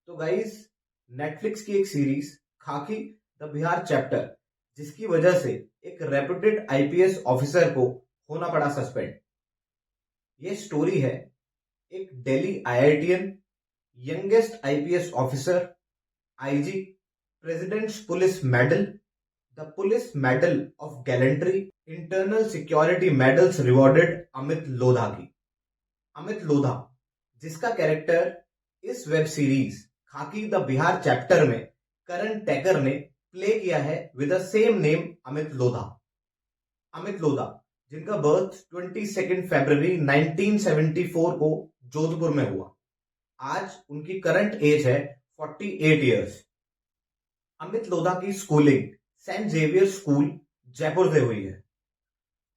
तो guys, Netflix की एक सीरीज खाकी द बिहार चैप्टर, जिसकी वजह से एक रेपुटेड आईपीएस ऑफिसर को होना पड़ा सस्पेंड। ये स्टोरी है एक Delhi IITian, youngest IPS officer, IG, presidents police medal, the police medal of gallantry, internal security medals rewarded Amit Lodha की। अमित लोधा, जिसका कैरेक्टर इस वेब सीरीज खाकी द बिहार चैप्टर में करण टैकर ने प्ले किया है with the same name Amit Lodha. Amit Lodha, जिनका बर्थ 22 फरवरी 1974 को जोधपुर में हुआ। आज उनकी करंट एज है 48 ईयर्स। अमित लोधा की schooling Saint Xavier School Jaipur से हुई है।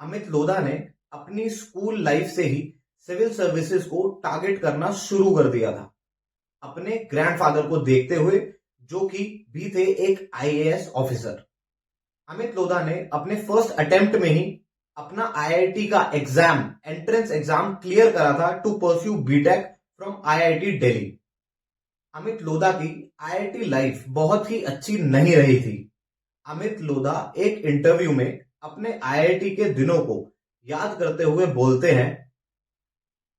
अमित लोधा ने अपनी स्कूल लाइफ से ही सिविल सर्विसेज को टारगेट करना शुरू कर दिया था, अपने ग्रैंडफादर को देखते हुए, जो कि भी थे एक आईएएस ऑफिसर। अमित लोधा ने अपने फर्स्ट अटेम्प्ट में ही अपना आईआईटी का एग्जाम, एंट्रेंस एग्जाम क्लियर करा था to pursue BTech from IIT Delhi. Amit Lodha की आईआईटी लाइफ बहुत ही अच्छी नहीं रही थी। अमित लोधा एक इंटरव्यू में अपने आईआईटी के दिनों को याद करते हुए बोलते हैं,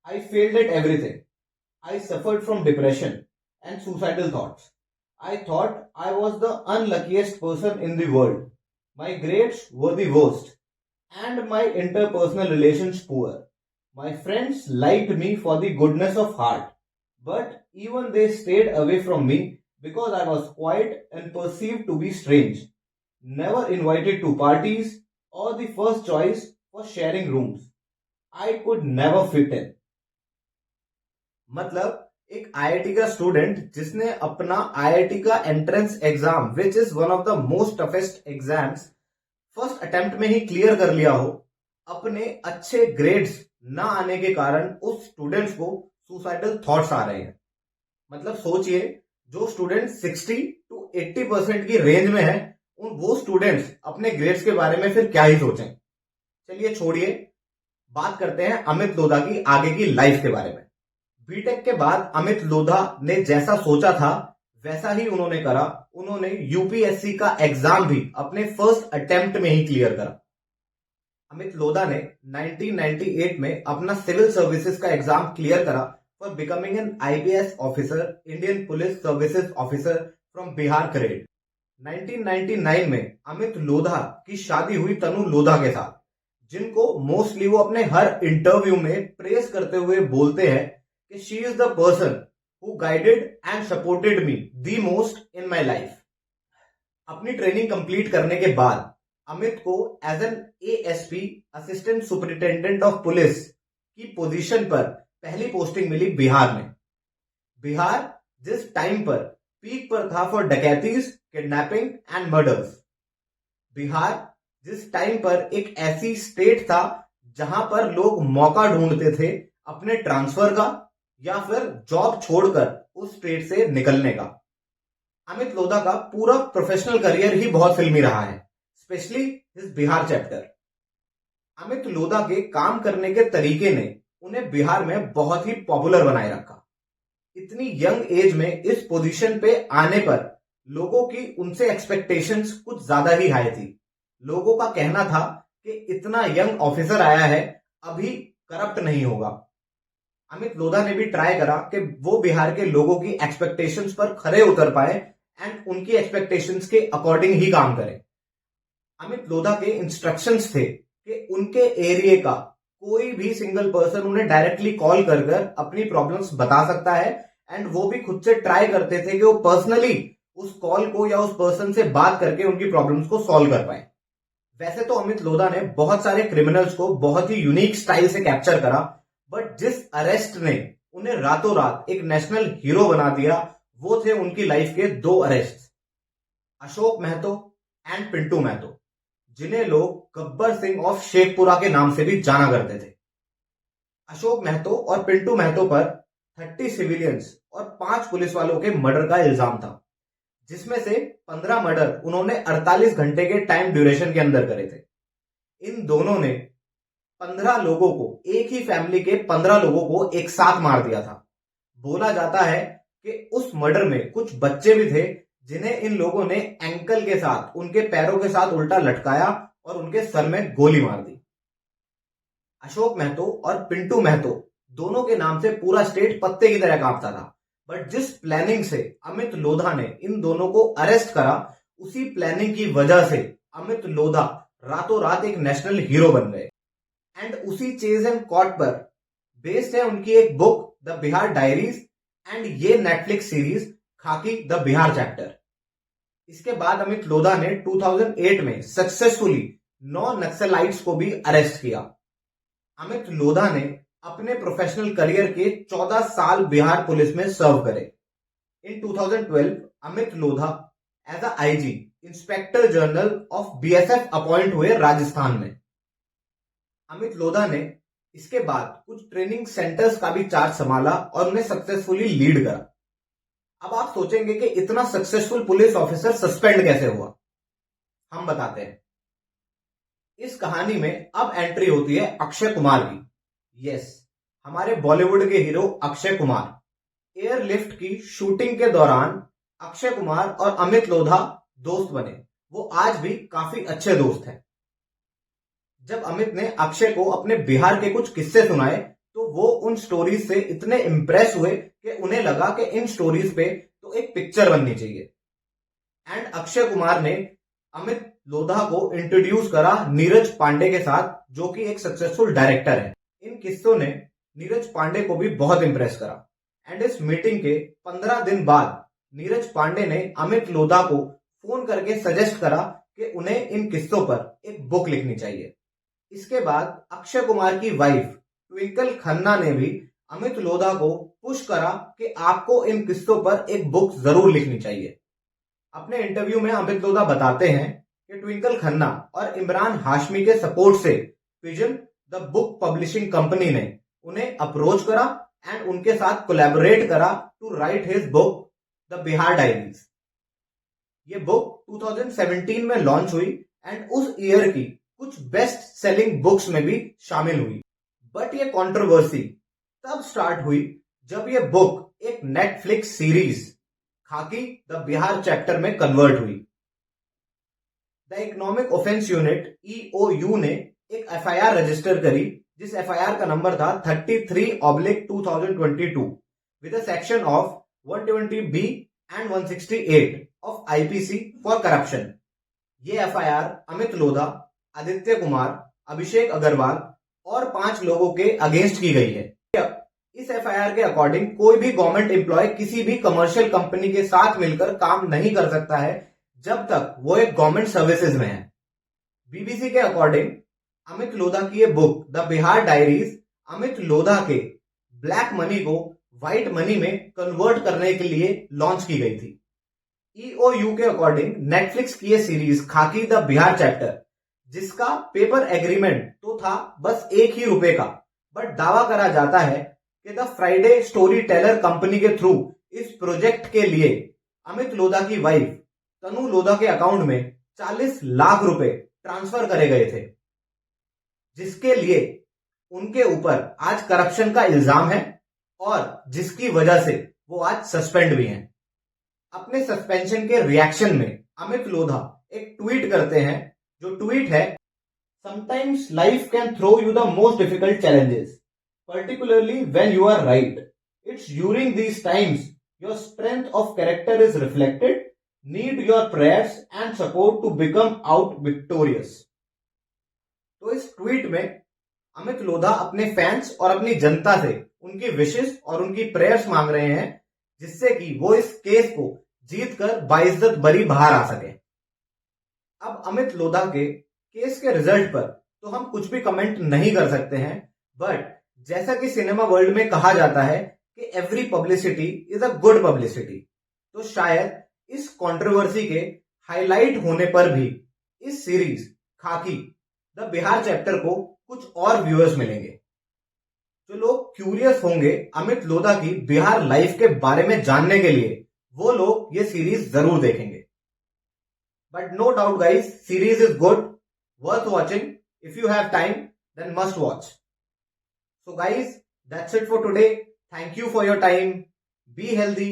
I failed at everything. I suffered from depression and suicidal thoughts. I thought I was the unluckiest person in the world. My grades were the worst and my interpersonal relations poor. My friends liked me for the goodness of heart, but even they stayed away from me because I was quiet and perceived to be strange. Never invited to parties or the first choice for sharing rooms. I could never fit in. मतलब एक IIT का student जिसने अपना IIT का entrance exam, which is one of the most toughest exams, first attempt में ही clear कर लिया हो, अपने अच्छे ग्रेड्स ना आने के कारण उस स्टूडेंट्स को सुसाइडल थॉट्स आ रहे हैं। मतलब सोचिए, जो स्टूडेंट 60 to 80% की रेंज में है, वो स्टूडेंट्स अपने ग्रेड्स के बारे में फिर क्या ही सोचें। चलिए छोड़िए, बात करते हैं अमित लोधा की आगे की लाइफ के बारे में। बीटेक के बाद अमित लोधा ने जैसा सोचा था वैसा ही उन्होंने करा। उन्होंने यूपीएससी का एग्जाम भी अपने फर्स्ट अटेम्प्ट में ही क्लियर करा। अमित लोधा ने 1998 में अपना सिविल सर्विसेज का एग्जाम क्लियर करा for becoming an IPS officer, Indian police services officer from Bihar करेड। 1999 में अमित लोधा की शादी हुई तनु लोधा के साथ, जिनको मोस्टली वो अपने हर इंटरव्यू में प्रेस करते हुए बोलते हैं कि she is the person who guided and supported me the most in my life। अपनी ट्रेनिंग कंप्लीट करने के बाद अमित को as an ASP, assistant superintendent of police की पोजीशन पर पहली पोस्टिंग मिली बिहार में। बिहार जिस टाइम पर पीक पर था for dacoities, kidnapping and murders. Bihar जिस टाइम पर एक ऐसी स्टेट था जहां पर लोग मौका ढूंढते थे अपने ट्रांसफर का या फिर जॉब छोड़कर उस स्टेट से निकलने का। अमित लोधा का पूरा प्रोफेशनल करियर ही बहुत फिल्मी रहा है, specially his Bihar chapter. Amit Lodha के काम करने के तरीके ने उन्हें बिहार में बहुत ही पॉपुलर बनाए रखा। इतनी यंग एज में इस पोजीशन पे आने पर लोगों की उनसे एक्सपेक्टेशंस कुछ ज्यादा ही हाई थी। लोगों का कहना था कि इतना यंग ऑफिसर आया है, अभी करप्ट नहीं होगा। अमित लोधा ने भी ट्राई करा कि वो बिहार के लोगों की एक्सपेक्टेशंस पर खरे उतर पाए एंड उनकी एक्सपेक्टेशंस के अकॉर्डिंग ही काम करें। अमित लोधा के इंस्ट्रक्शंस थे कि उनके एरिया का कोई भी सिंगल पर्सन उन्हें डायरेक्टली कॉल कर अपनी प्रॉब्लम्स बता सकता है, एंड वो भी खुद से ट्राई करते थे कि वो पर्सनली उस कॉल को या उस पर्सन से बात करके उनकी प्रॉब्लम्स को सॉल्व कर पाए। वैसे तो अमित लोधा ने बहुत सारे क्रिमिनल्स को बहुत ही यूनिक स्टाइल से कैप्चर करा, बट जिस अरेस्ट ने उन्हें रातों रात एक नेशनल हीरो बना दिया, वो थे उनकी लाइफ के 2 अरेस्ट, अशोक महतो एंड पिंटू महतो, जिन्हें लोग गब्बर सिंह ऑफ शेखपुरा के नाम से भी जाना करते थे। अशोक महतो और पिंटू महतो पर 30 सिविलियंस और 5 पुलिस वालों के मर्डर का इल्जाम था, जिसमें से 15 मर्डर उन्होंने 48 घंटे के टाइम ड्यूरेशन के अंदर करे थे। इन दोनों ने 15 लोगों को, एक ही फैमिली के 15 लोगों को एक साथ मार दिया था। बोला जाता है कि उस मर्डर में कुछ बच्चे भी थे जिन्हें इन लोगों ने एंकल के साथ, उनके पैरों के साथ उल्टा लटकाया और उनके सर में गोली मार दी। अशोक महतो और पिंटू महतो दोनों के नाम से पूरा स्टेट पत्ते की तरह कांपता था। बट जिस प्लानिंग से अमित लोधा ने इन दोनों को अरेस्ट करा, उसी प्लानिंग की वजह से अमित लोधा रातों रात एक नेशनल हीरो बन गए। एंड उसी चेज एंड कॉट पर बेस्ड है उनकी एक book the Bihar diaries and ये नेटफ्लिक्स सीरीज खाकी द बिहार चैप्टर। इसके बाद अमित लोधा ने 2008 में सक्सेसफुली 9 नक्सलाइट्स को भी अरेस्ट किया। अमित लोधा ने अपने प्रोफेशनल करियर के 14 साल बिहार पुलिस में सर्व करे। In 2012 Amit Lodha as a IG inspector general of BSF appoint हुए राजस्थान में। अमित लोधा ने इसके बाद कुछ ट्रेनिंग सेंटर्स का भी चार्ज संभाला और उन्हें सक्सेसफुली लीड करा। अब आप सोचेंगे कि इतना सक्सेसफुल पुलिस ऑफिसर सस्पेंड कैसे हुआ? हम बताते हैं। इस कहानी में अब एंट्री होती है अक्षय कुमार की। यस, हमारे बॉलीवुड के हीरो अक्षय कुमार। एयरलिफ्ट की शूटिंग के दौरान अक्षय कुमार और अमित लोधा दोस्त बने। वो आज भी काफी अच्छे दोस्त हैं। जब अमित ने अक्षय को अपने बिहार के कुछ किस्से सुनाए तो वो उन स्टोरीज से इतने इंप्रेस हुए कि उन्हें लगा कि इन स्टोरीज पे तो एक पिक्चर बननी चाहिए। एंड अक्षय कुमार ने अमित लोधा को इंट्रोड्यूस करा नीरज पांडे के साथ, जो कि एक सक्सेसफुल डायरेक्टर है। इन किस्सों ने नीरज पांडे को भी बहुत इंप्रेस करा। एंड इस मीटिंग के 15 दिन बाद नीरज पांडे ने अमित लोधा को फोन करके सजेस्ट करा कि उन्हें इन किस्सों पर एक बुक लिखनी चाहिए। इसके बाद अक्षय कुमार की वाइफ ट्विंकल खन्ना ने भी अमित लोधा को पुश करा कि आपको इन किस्सों पर एक बुक जरूर लिखनी चाहिए। अपने इंटरव्यू में अमित लोधा बताते हैं कि ट्विंकल खन्ना और इमरान हाशमी के सपोर्ट से vision the book publishing company ने उन्हें अप्रोच करा एंड उनके साथ कोलैबोरेट करा to write his book the Bihar diaries. ये बुक 2017 में लॉन्च हुई एंड उस ईयर की कुछ बेस्ट सेलिंग बुक्स में भी शामिल हुई। बट ये कंट्रोवर्सी तब स्टार्ट हुई जब ये बुक एक नेटफ्लिक्स सीरीज खाकी द बिहार चैप्टर में कन्वर्ट हुई। The economic offence unit EOU ने एक FIR रजिस्टर करी, जिस FIR का नंबर था 33/2022 with a section of 120B and 168 of IPC for corruption. ये FIR अमित लोधा, आदित्य कुमार, अभिषेक अग्रवाल और 5 लोगों के अगेंस्ट की गई है। इस FIR के अकॉर्डिंग कोई भी गवर्नमेंट एम्प्लॉय किसी भी कमर्शियल कंपनी के साथ मिलकर काम नहीं कर सकता है जब तक वो एक गवर्नमेंट सर्विसेज में है। BBC के अकॉर्डिंग अमित लोधा की ये book the Bihar diaries Amit Lodha के ब्लैक मनी को व्हाइट मनी में कन्वर्ट करने के लिए लॉन्च की गई थी। EOU के अकॉर्डिंग नेटफ्लिक्स की ये सीरीज खाकी द बिहार चैप्टर, जिसका पेपर एग्रीमेंट तो था बस ₹1 का, बट दावा करा जाता है कि the Friday story teller company के थ्रू इस प्रोजेक्ट के लिए अमित लोधा की वाइफ तनु लोधा के अकाउंट में 40 लाख रुपए ट्रांसफर करे गए थे, जिसके लिए उनके ऊपर आज करप्शन का इल्जाम है और जिसकी वजह से वो आज सस्पेंड भी हैं। अपने सस्पेंशन के रिएक्शन में अमित लोधा एक ट्वीट करते हैं, जो ट्वीट है, sometimes life can throw you the most difficult challenges, particularly when you are right. It's during these times your strength of character is reflected. Need your prayers and support to become out victorious. तो इस tweet में अमित लोधा अपने fans और अपनी जनता से उनकी wishes और उनकी प्रेयर्स मांग रहे हैं, जिससे कि वो इस केस को जीतकर बाइज्जत बरी बाहर आ सके। अब अमित लोधा के केस के रिजल्ट पर तो हम कुछ भी कमेंट नहीं कर सकते हैं, बट जैसा कि सिनेमा वर्ल्ड में कहा जाता है कि every publicity is a good publicity, तो शायद इस कंट्रोवर्सी के हाईलाइट होने पर भी इस सीरीज खाकी द बिहार चैप्टर को कुछ और व्यूअर्स मिलेंगे। जो लोग क्यूरियस होंगे अमित लोधा की बिहार लाइफ के बारे में जानने के लिए, वो लोग ये सीरीज जरूर देखेंगे। But no doubt guys, series is good, worth watching. If you have time then must watch. So guys, that's it for today. Thank you for your time. Be healthy.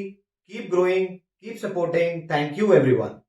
Keep growing, keep supporting. Thank you everyone.